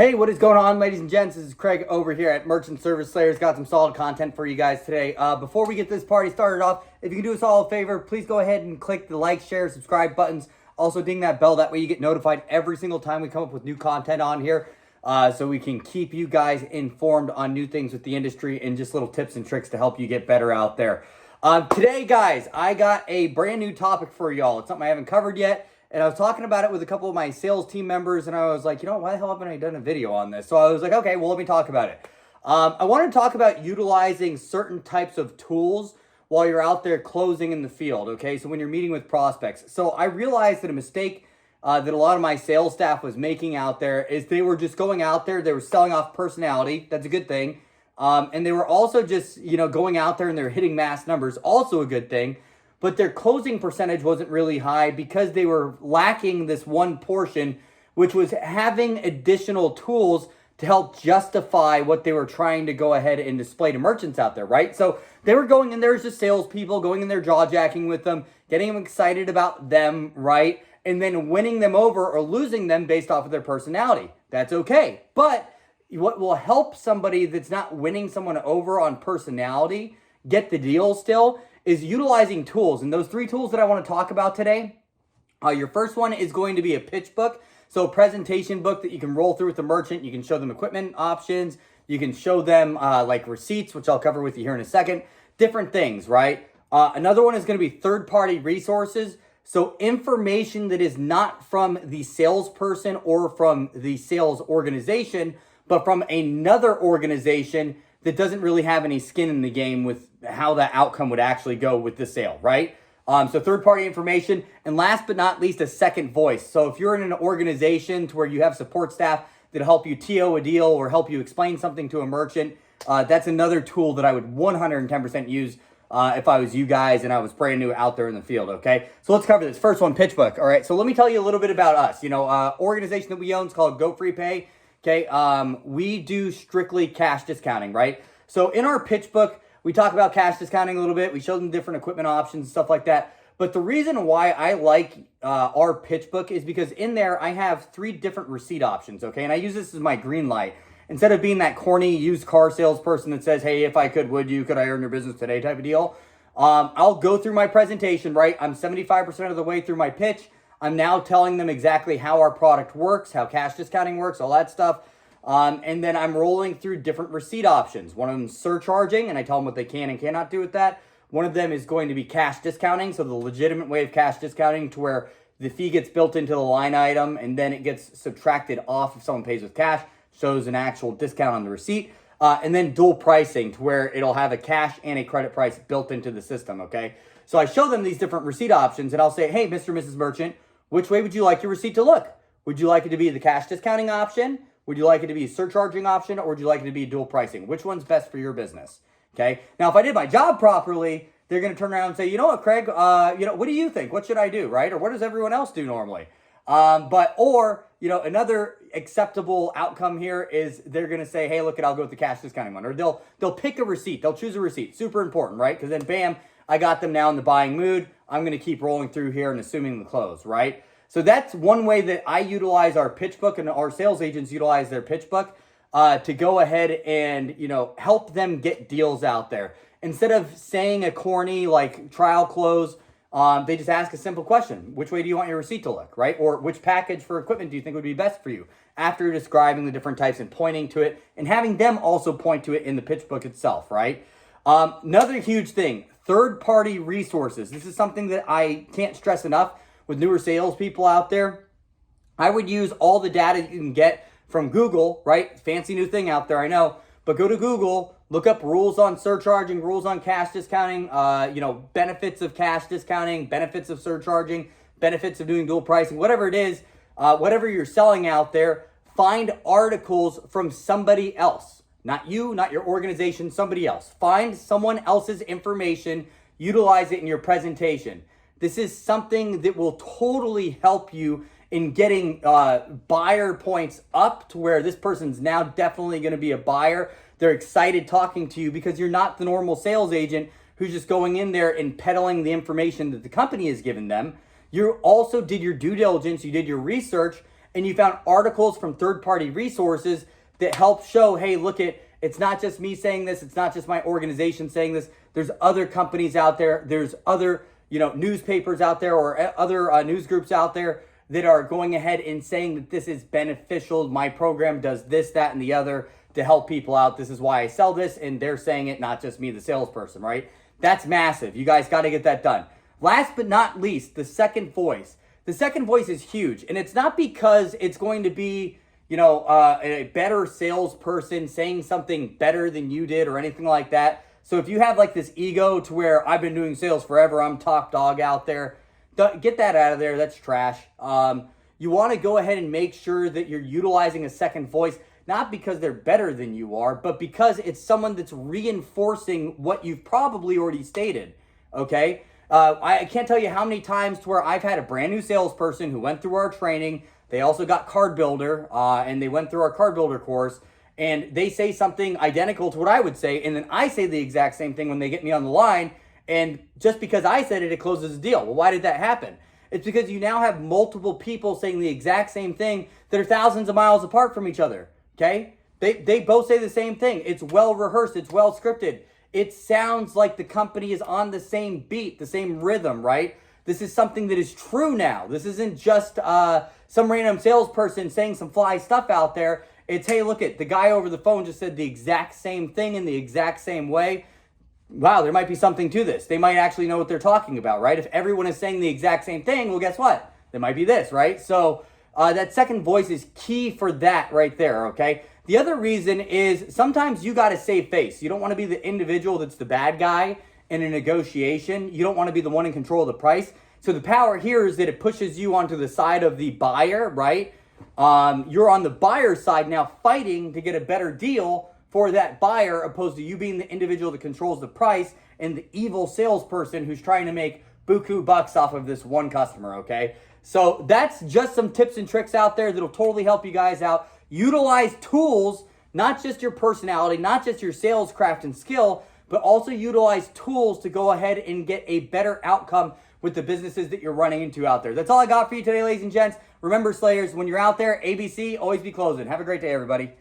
Hey, what is going on, ladies and gents? This is Craig over here at Merchant Service Slayers. Got some solid content for you guys today. Before we get this party started off, if you can do us all a favor, please go ahead and click the like, share, subscribe buttons. Also ding that bell. That way you get notified every single time we come up with new content on here. So we can keep you guys informed on new things with the industry and just little tips and tricks to help you get better out there. Today, guys, I got a brand new topic for y'all. It's something I haven't covered yet. And I was talking about it with a couple of my sales team members, and I was like, why the hell haven't I done a video on this? So I was like, okay, well, let me talk about it. I want to talk about utilizing certain types of tools while you're out there closing in the field, okay? So when you're meeting with prospects. So I realized that a mistake that a lot of my sales staff was making out there is they were just going out there, they were selling off personality. That's a good thing. And they were also just, going out there and they're hitting mass numbers, also a good thing. But their closing percentage wasn't really high because they were lacking this one portion, which was having additional tools to help justify what they were trying to go ahead and display to merchants out there, right? So they were going in there as just salespeople, going in there jaw-jacking with them, getting them excited about them, right? And then winning them over or losing them based off of their personality. That's okay. But what will help somebody that's not winning someone over on personality get the deal still is utilizing tools. And those three tools that I want to talk about today, your first one is going to be a Pitchbook. So a presentation book that you can roll through with the merchant. You can show them equipment options. You can show them like receipts, which I'll cover with you here in a second. Different things, right? Another one is going to be third-party resources. So information that is not from the salesperson or from the sales organization, but from another organization that doesn't really have any skin in the game with how that outcome would actually go with the sale, right? So third-party information, and last but not least, a second voice. So if you're in an organization to where you have support staff that help you TO a deal or help you explain something to a merchant, that's another tool that I would 110% use if I was you guys and I was brand new out there in the field, okay? So let's cover this. First one, Pitchbook, all right? So let me tell you a little bit about us. Organization that we own is called Go Free Pay. Okay, we do strictly cash discounting, right? So in our Pitchbook, we talk about cash discounting a little bit. We show them different equipment options and stuff like that. But the reason why I like our Pitchbook is because in there, I have 3 different receipt options, okay? And I use this as my green light. Instead of being that corny used car salesperson that says, hey, if I could, would you? Could I earn your business today type of deal? I'll go through my presentation, right? I'm 75% of the way through my pitch. I'm now telling them exactly how our product works, how cash discounting works, all that stuff. And then I'm rolling through different receipt options. One of them is surcharging, and I tell them what they can and cannot do with that. One of them is going to be cash discounting, so the legitimate way of cash discounting to where the fee gets built into the line item, and then it gets subtracted off if someone pays with cash, shows an actual discount on the receipt. And then dual pricing to where it'll have a cash and a credit price built into the system, okay? So I show them these different receipt options, and I'll say, hey, Mr. and Mrs. Merchant, which way would you like your receipt to look? Would you like it to be the cash discounting option? Would you like it to be a surcharging option? Or would you like it to be dual pricing? Which one's best for your business? Okay. Now, if I did my job properly, they're going to turn around and say, you know what, Craig, what do you think? What should I do? Right? Or what does everyone else do normally? Another acceptable outcome here is they're going to say, hey, look, I'll go with the cash discounting one. Or they'll pick a receipt. They'll choose a receipt. Super important, right? Because then, bam, I got them now in the buying mood. I'm going to keep rolling through here and assuming the close, right? So that's one way that I utilize our Pitchbook and our sales agents utilize their Pitchbook to go ahead and, help them get deals out there. Instead of saying a corny like trial close, they just ask a simple question. Which way do you want your receipt to look, right? Or which package for equipment do you think would be best for you? After describing the different types and pointing to it and having them also point to it in the Pitchbook itself, right? Another huge thing, third-party resources. This is something that I can't stress enough with newer salespeople out there. I would use all the data you can get from Google, right? Fancy new thing out there, I know. But go to Google, look up rules on surcharging, rules on cash discounting, benefits of cash discounting, benefits of surcharging, benefits of doing dual pricing, whatever it is, whatever you're selling out there, find articles from somebody else. Not you, not your organization, somebody else. Find someone else's information, utilize it in your presentation. This is something that will totally help you in getting buyer points up to where this person's now definitely going to be a buyer. They're excited talking to you because you're not the normal sales agent who's just going in there and peddling the information that the company has given them. You also did your due diligence, you did your research, and you found articles from third-party resources that help show, hey, look at, it's not just me saying this, it's not just my organization saying this, there's other companies out there, there's other, newspapers out there or other news groups out there that are going ahead and saying that this is beneficial, my program does this, that, and the other to help people out, this is why I sell this, and they're saying it, not just me, the salesperson, right? That's massive. You guys got to get that done. Last but not least, the second voice. The second voice is huge, and it's not because it's going to be, a better salesperson saying something better than you did or anything like that. So if you have like this ego to where I've been doing sales forever, I'm top dog out there, get that out of there. That's trash. You want to go ahead and make sure that you're utilizing a second voice, not because they're better than you are, but because it's someone that's reinforcing what you've probably already stated, okay? I can't tell you how many times to where I've had a brand new salesperson who went through our training. They also got Card Builder, and they went through our Card Builder course, and they say something identical to what I would say, and then I say the exact same thing when they get me on the line, and just because I said it, it closes the deal. Well, why did that happen? It's because you now have multiple people saying the exact same thing that are thousands of miles apart from each other, okay? They both say the same thing. It's well rehearsed. It's well scripted. It sounds like the company is on the same beat, the same rhythm, right? This is something that is true now. This isn't just some random salesperson saying some fly stuff out there. It's, hey, look at the guy over the phone just said the exact same thing in the exact same way. Wow, there might be something to this. They might actually know what they're talking about, right? If everyone is saying the exact same thing, well, guess what? There might be this, right? So that second voice is key for that right there, okay? The other reason is sometimes you got to save face. You don't want to be the individual that's the bad guy in a negotiation. You don't want to be the one in control of the price. So the power here is that it pushes you onto the side of the buyer, right? You're on the buyer side now fighting to get a better deal for that buyer, opposed to you being the individual that controls the price and the evil salesperson who's trying to make buku bucks off of this one customer, okay? So that's just some tips and tricks out there that'll totally help you guys out. Utilize tools, not just your personality, not just your sales craft and skill, but also utilize tools to go ahead and get a better outcome with the businesses that you're running into out there. That's all I got for you today, ladies and gents. Remember, Slayers, when you're out there, ABC, always be closing. Have a great day, everybody.